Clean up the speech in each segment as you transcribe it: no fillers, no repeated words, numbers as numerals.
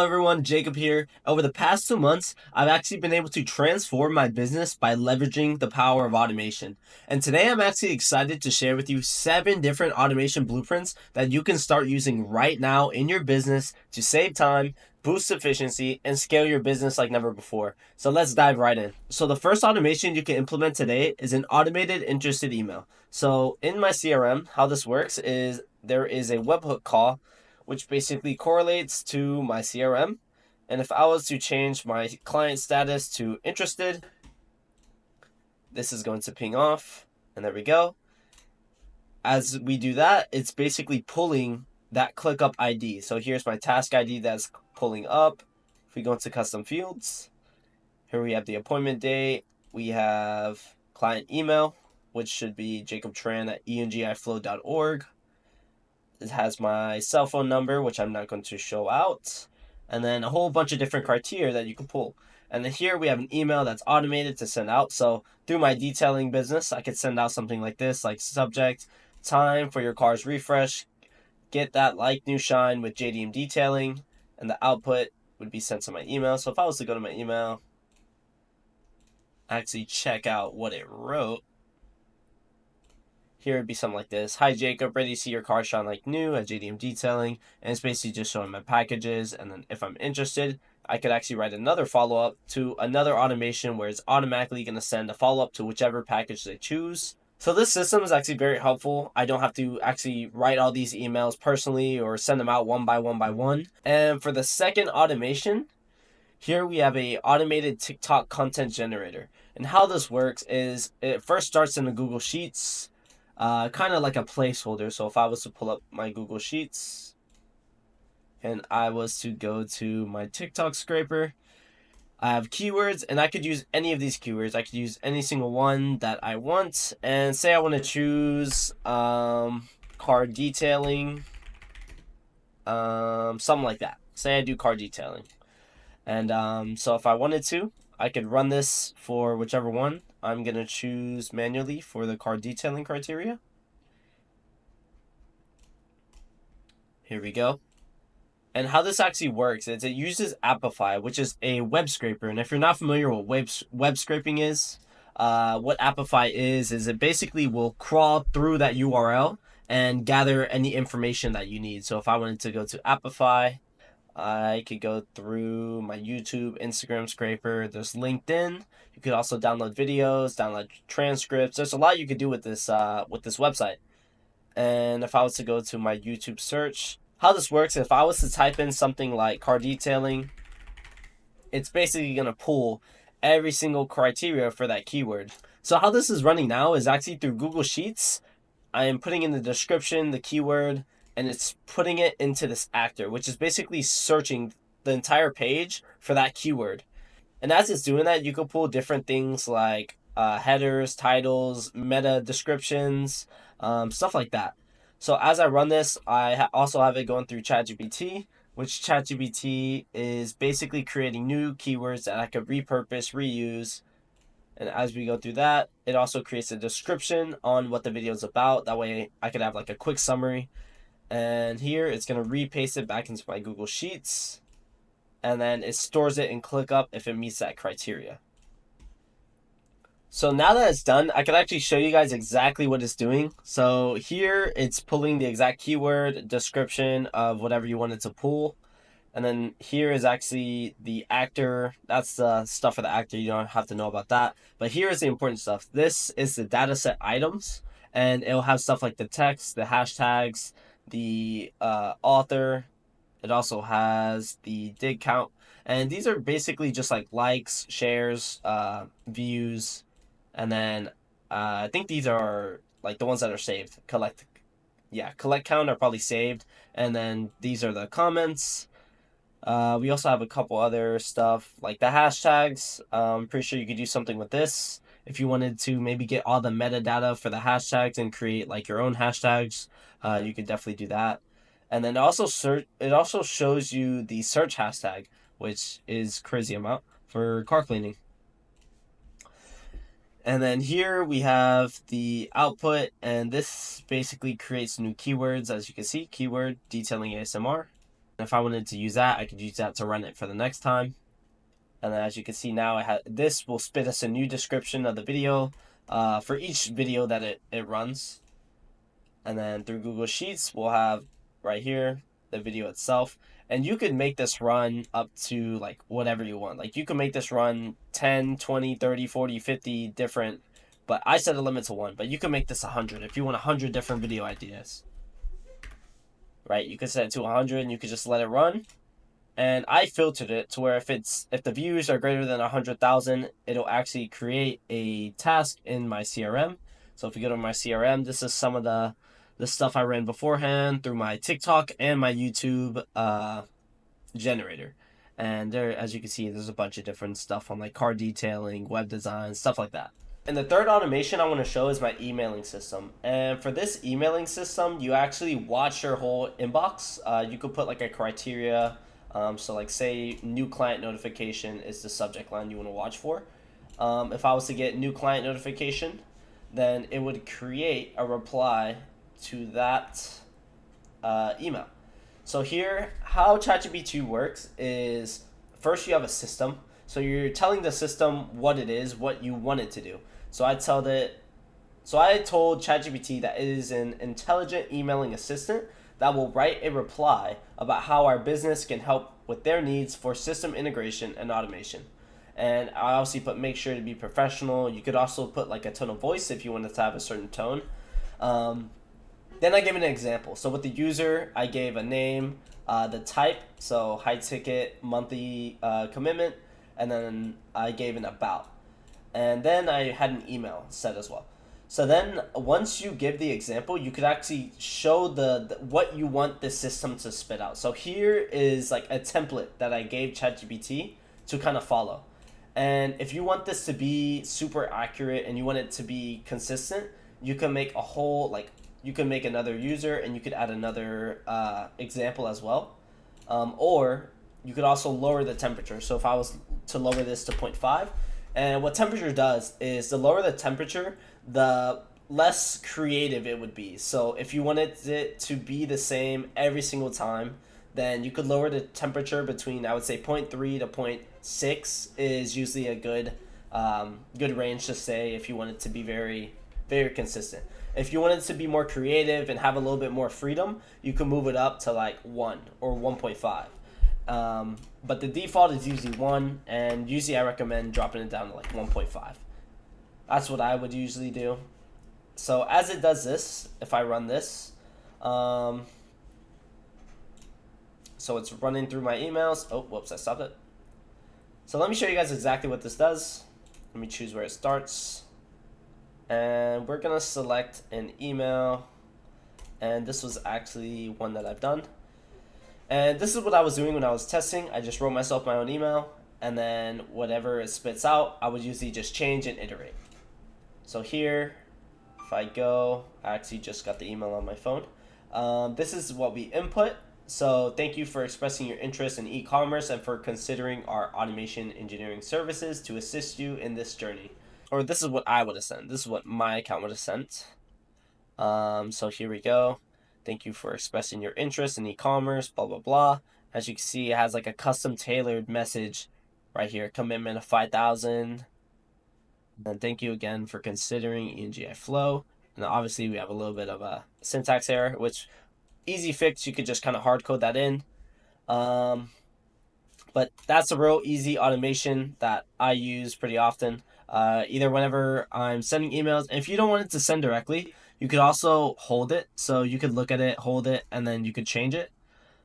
Hello everyone, Jacob here. Over the past 2 months, I've actually been able to transform my business by leveraging the power of automation. And today I'm actually excited to share with you 7 different automation blueprints that you can start using right now in your business to save time, boost efficiency, and scale your business like never before. So let's dive right in. So the first automation you can implement today is an automated interested email. So in my CRM, how this works is there is a webhook call which basically correlates to my CRM. And if I was to change my client status to interested, this is going to ping off. And there we go. As we do that, it's basically pulling that ClickUp ID. So here's my task ID that's pulling up. If we go into custom fields, here we have the appointment date. We have client email, which should be jacobtran@engiflow.org. It has my cell phone number, which I'm not going to show out, and then a whole bunch of different criteria that you can pull. And then here we have an email that's automated to send out. So through my detailing business, I could send out something like this, like subject, time for your car's refresh, get that like new shine with JDM detailing, and the output would be sent to my email. So if I was to go to my email, actually check out what it wrote, here would be something like this. Hi Jacob, ready to see your car shine like new at JDM Detailing. And it's basically just showing my packages. And then if I'm interested, I could actually write another follow-up to another automation where it's automatically going to send a follow-up to whichever package they choose. So this system is actually very helpful. I don't have to actually write all these emails personally or send them out one by one. And for the second automation, here we have a automated TikTok content generator. And how this works is it first starts in the Google Sheets, kind of like a placeholder. So if I was to pull up my Google Sheets and I was to go to my TikTok scraper, I have keywords and I could use any of these keywords. I could use any single one that I want. And say I want to choose car detailing, something like that. Say I do car detailing. And so if I wanted to, I could run this for whichever one I'm going to choose manually for the car detailing criteria. Here we go. And how this actually works is it uses Appify, which is a web scraper. And if you're not familiar with what web scraping is, what Appify is it basically will crawl through that URL and gather any information that you need. So if I wanted to go to Appify, I could go through my YouTube, Instagram scraper. There's LinkedIn. You could also download videos, download transcripts. There's a lot you could do with this website. And if I was to go to my YouTube search, how this works, if I was to type in something like car detailing, it's basically going to pull every single criteria for that keyword. So how this is running now is actually through Google Sheets. I am putting in the description, the keyword, and it's putting it into this actor, which is basically searching the entire page for that keyword. And as it's doing that, you can pull different things like headers, titles, meta descriptions, stuff like that. So as I run this, I also have it going through ChatGPT, which ChatGPT is basically creating new keywords that I could repurpose, reuse. And as we go through that, it also creates a description on what the video is about. That way I could have like a quick summary. And here it's going to repaste it back into my Google Sheets. And then it stores it in ClickUp if it meets that criteria. So now that it's done, I can actually show you guys exactly what it's doing. So here it's pulling the exact keyword description of whatever you wanted to pull. And then here is actually the actor. That's the stuff for the actor. You don't have to know about that. But here is the important stuff. This is the dataset items. And it'll have stuff like the text, the hashtags, the author. It also has the dig count. And these are basically just like likes, shares, views. And then I think these are like the ones that are saved. Collect count are probably saved. And then these are the comments. We also have a couple other stuff like the hashtags. I'm pretty sure you could do something with this. If you wanted to maybe get all the metadata for the hashtags and create like your own hashtags, you could definitely do that. And then it also shows you the search hashtag, which is crazy amount for car cleaning. And then here we have the output, and this basically creates new keywords. As you can see, keyword detailing ASMR. If I wanted to use that, I could use that to run it for the next time. And then as you can see now, this will spit us a new description of the video for each video that it runs. And then through Google Sheets, we'll have right here the video itself. And you could make this run up to like whatever you want. Like you can make this run 10, 20, 30, 40, 50 different, but I set a limit to 1. But you can make this 100 if you want 100 different video ideas. Right? You could set it to 100 and you could just let it run. And I filtered it to where if the views are greater than 100,000, it'll actually create a task in my CRM. So if you go to my CRM, this is some of the stuff I ran beforehand through my TikTok and my YouTube generator. And there, as you can see, there's a bunch of different stuff on like car detailing, web design, stuff like that. And the third automation I want to show is my emailing system. And for this emailing system, you actually watch your whole inbox. You could put like a criteria. So like say new client notification is the subject line you want to watch for. If I was to get new client notification, then it would create a reply to that email. So here, how ChatGPT works is first you have a system. So you're telling the system what it is, what you want it to do. So I told ChatGPT that it is an intelligent emailing assistant that will write a reply about how our business can help with their needs for system integration and automation. And I also put make sure to be professional. You could also put like a tone of voice if you wanted to have a certain tone. Then I gave an example. So with the user, I gave a name, the type, so high ticket, monthly commitment, and then I gave an about. And then I had an email set as well. So then once you give the example, you could actually show the what you want the system to spit out. So here is like a template that I gave ChatGPT to kind of follow. And if you want this to be super accurate and you want it to be consistent, you can make a whole, like you can make another user and you could add another example as well. Or you could also lower the temperature. So if I was to lower this to 0.5, and what temperature does is the lower the temperature, the less creative it would be. So if you wanted it to be the same every single time, then you could lower the temperature between, I would say 0.3 to 0.6 is usually a good range to say if you want it to be very, very consistent. If you want it to be more creative and have a little bit more freedom, you can move it up to like 1 or 1.5. But the default is usually 1, and usually I recommend dropping it down to like 1.5. That's what I would usually do. So as it does this, if I run this, so it's running through my emails. Oh, whoops, I stopped it. So let me show you guys exactly what this does. Let me choose where it starts. And we're gonna select an email. And this was actually one that I've done. And this is what I was doing when I was testing. I just wrote myself my own email, and then whatever it spits out, I would usually just change and iterate. So here, if I go, I actually just got the email on my phone. This is what we input. So thank you for expressing your interest in e-commerce and for considering our automation engineering services to assist you in this journey. Or this is what I would have sent. This is what my account would have sent. So here we go. Thank you for expressing your interest in e-commerce, blah, blah, blah. As you can see, it has like a custom tailored message right here. Commitment of 5,000. And thank you again for considering ENGI Flow. And obviously we have a little bit of a syntax error, which easy fix. You could just kind of hard code that in. But that's a real easy automation that I use pretty often. Either whenever I'm sending emails. And if you don't want it to send directly, you could also hold it. So you could look at it, hold it, and then you could change it.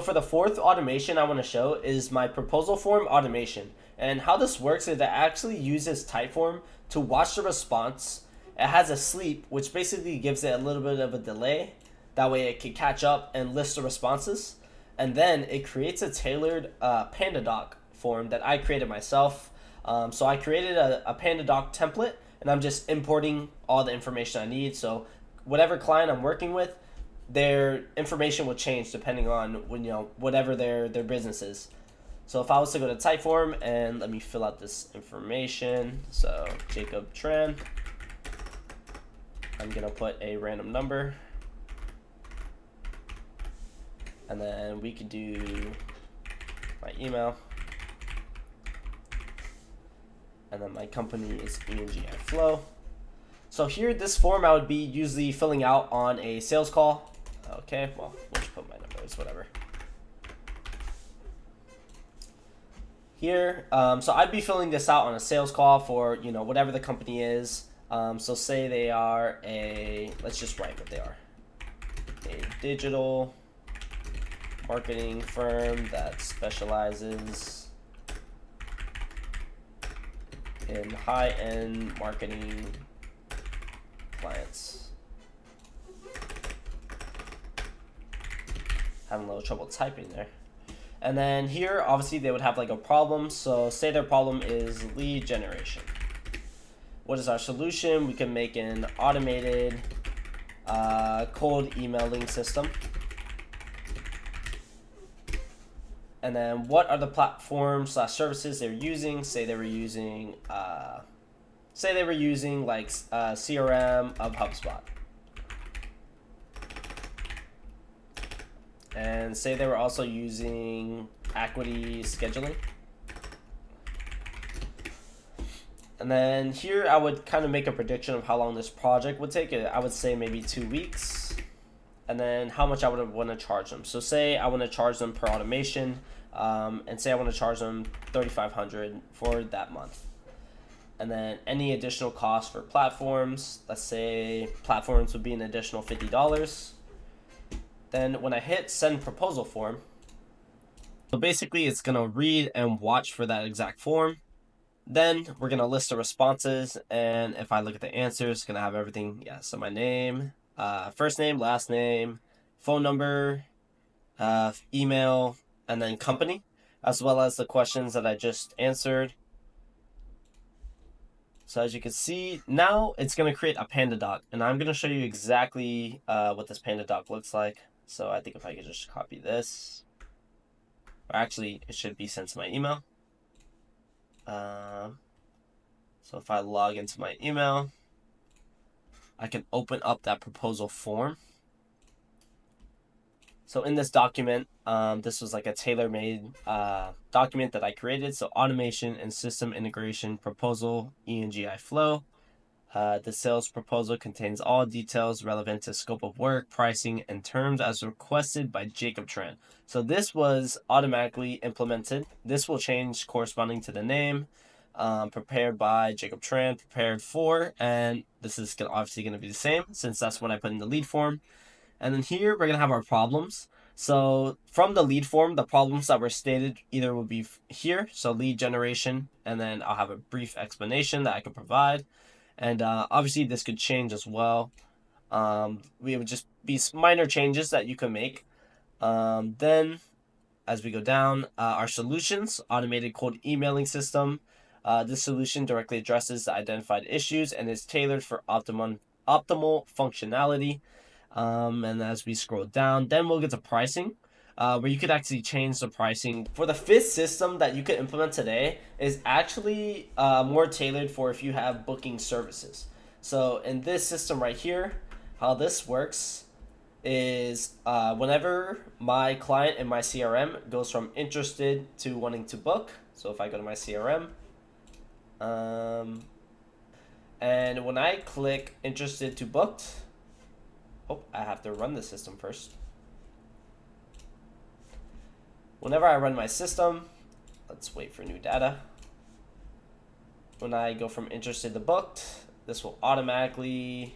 For the fourth automation I want to show is my proposal form automation. And how this works is it actually uses Typeform to watch the response. It has a sleep, which basically gives it a little bit of a delay. That way it can catch up and list the responses. And then it creates a tailored PandaDoc form that I created myself. So I created a PandaDoc template, and I'm just importing all the information I need. So whatever client I'm working with, their information will change depending on whatever their business is. So if I was to go to Typeform and let me fill out this information, so Jacob Tran, I'm gonna put a random number. And then we could do my email. And then my company is ENGI Flow. So here, this form I would be usually filling out on a sales call. Okay, well, we'll just put my numbers, whatever. Here, so I'd be filling this out on a sales call for, you know, whatever the company is. So say they are let's just write what they are. A digital marketing firm that specializes in high-end marketing clients. Having a little trouble typing there. And then here, obviously, they would have like a problem. So say their problem is lead generation. What is our solution? We can make an automated cold emailing system. And then what are the platforms / services they're using? Say they were using like CRM of HubSpot. And say they were also using Equity scheduling. And then here I would kind of make a prediction of how long this project would take. I would say maybe 2 weeks. And then how much I would want to charge them. So say I want to charge them per automation, and say I want to charge them $3,500 for that month. And then any additional costs for platforms, let's say platforms would be an additional $50. Then when I hit send proposal form, so basically it's going to read and watch for that exact form. Then we're going to list the responses, and if I look at the answers, it's going to have everything. Yeah, so my name, first name, last name, phone number, email, and then company, as well as the questions that I just answered. So as you can see, now it's going to create a Panda doc, and I'm going to show you exactly what this Panda doc looks like. So I think if I could just copy this, or actually it should be sent to my email. So if I log into my email, I can open up that proposal form. So in this document, this was like a tailor-made document that I created. So automation and system integration proposal, ENGI Flow. The sales proposal contains all details relevant to scope of work, pricing, and terms as requested by Jacob Tran. So this was automatically implemented. This will change corresponding to the name. Prepared by Jacob Tran, prepared for, and this is obviously going to be the same since that's what I put in the lead form. And then here we're going to have our problems. So from the lead form, the problems that were stated either will be here, so lead generation, and then I'll have a brief explanation that I can provide. And obviously this could change as well. We would just be minor changes that you can make. Then as we go down, our solutions, automated cold emailing system. This solution directly addresses the identified issues and is tailored for optimal functionality. And as we scroll down, then we'll get to pricing, where you could actually change the pricing. For the fifth system that you could implement today is actually more tailored for if you have booking services. So in this system right here, how this works is whenever my client in my CRM goes from interested to wanting to book. So if I go to my CRM, and when I click interested to booked, I have to run the system first. Whenever I run my system, let's wait for new data. When I go from interested to booked, this will automatically,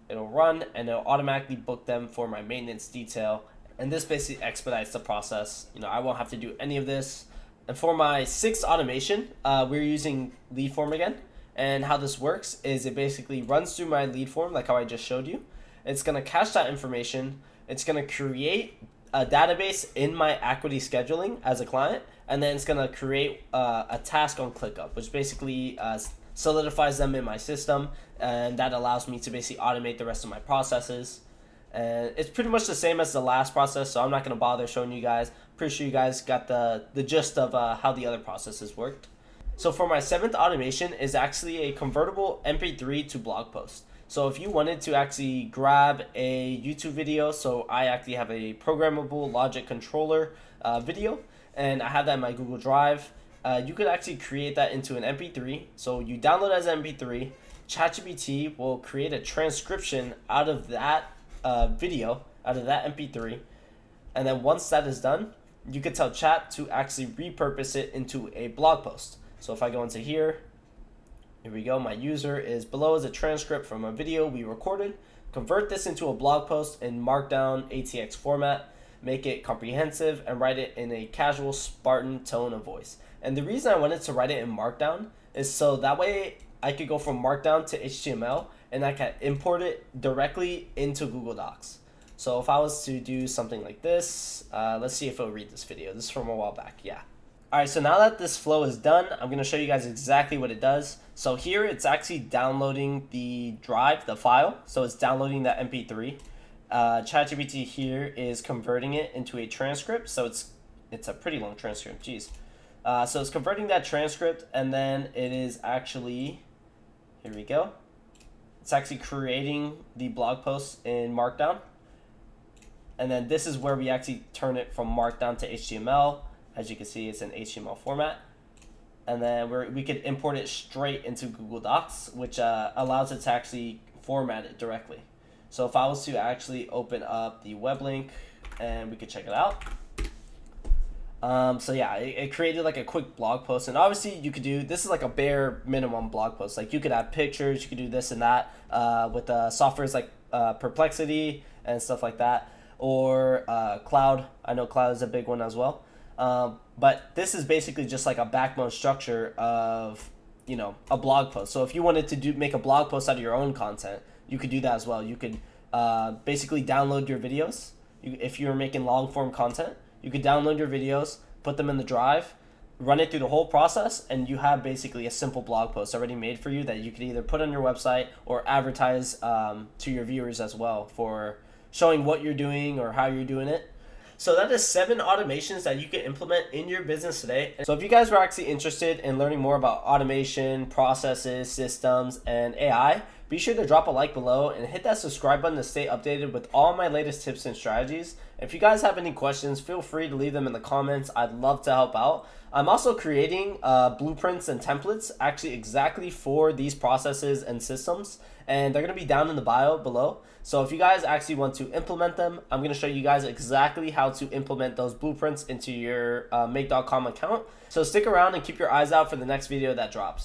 it'll run and it'll automatically book them for my maintenance detail. And this basically expedites the process. You know, I won't have to do any of this. And for my sixth automation, we're using lead form again. And how this works is it basically runs through my lead form like how I just showed you. It's going to cache that information. It's going to create a database in my Equity scheduling as a client. And then it's going to create a task on ClickUp, which basically solidifies them in my system. And that allows me to basically automate the rest of my processes. And it's pretty much the same as the last process, so I'm not going to bother showing you guys. Pretty sure you guys got the gist of how the other processes worked. So for my seventh automation is actually a convertible MP3 to blog post. So if you wanted to actually grab a YouTube video, so I actually have a programmable logic controller video, and I have that in my Google Drive. You could actually create that into an MP3. So you download it as an MP3. ChatGPT will create a transcription out of that video, out of that MP3. And then once that is done, you could tell Chat to actually repurpose it into a blog post. So if I go into here we go, my user is below as a transcript from a video we recorded. Convert this into a blog post in Markdown ATX format, make it comprehensive, and write it in a casual Spartan tone of voice. And the reason I wanted to write it in Markdown is so that way I could go from Markdown to HTML and I can import it directly into Google Docs. So if I was to do something like this, let's see if it'll read this video. This is from a while back, yeah. All right, so now that this flow is done, I'm gonna show you guys exactly what it does. So here it's actually downloading the drive, the file. So it's downloading that MP3. ChatGPT here is converting it into a transcript. So it's a pretty long transcript, geez. So it's converting that transcript, and then it is actually, here we go. It's actually creating the blog post in Markdown. And then this is where we actually turn it from Markdown to HTML. As you can see, it's in HTML format. And then we could import it straight into Google Docs, which allows it to actually format it directly. So if I was to actually open up the web link and we could check it out. So yeah, it created like a quick blog post, and obviously you could do, this is like a bare minimum blog post. Like you could add pictures, you could do this and that with softwares like Perplexity and stuff like that, or Cloud. I know Cloud is a big one as well. But this is basically just like a backbone structure of, you know, a blog post. So if you wanted to make a blog post out of your own content, you could do that as well. You could basically download your videos. If you're making long form content, you could download your videos, put them in the drive, run it through the whole process, and you have basically a simple blog post already made for you that you could either put on your website or advertise to your viewers as well for showing what you're doing or how you're doing it. So that is 7 automations that you can implement in your business today. So if you guys were actually interested in learning more about automation, processes, systems, and AI, be sure to drop a like below and hit that subscribe button to stay updated with all my latest tips and strategies. If you guys have any questions, feel free to leave them in the comments. I'd love to help out. I'm also creating blueprints and templates actually exactly for these processes and systems, and they're going to be down in the bio below. So if you guys actually want to implement them, I'm going to show you guys exactly how to implement those blueprints into your make.com account. So stick around and keep your eyes out for the next video that drops.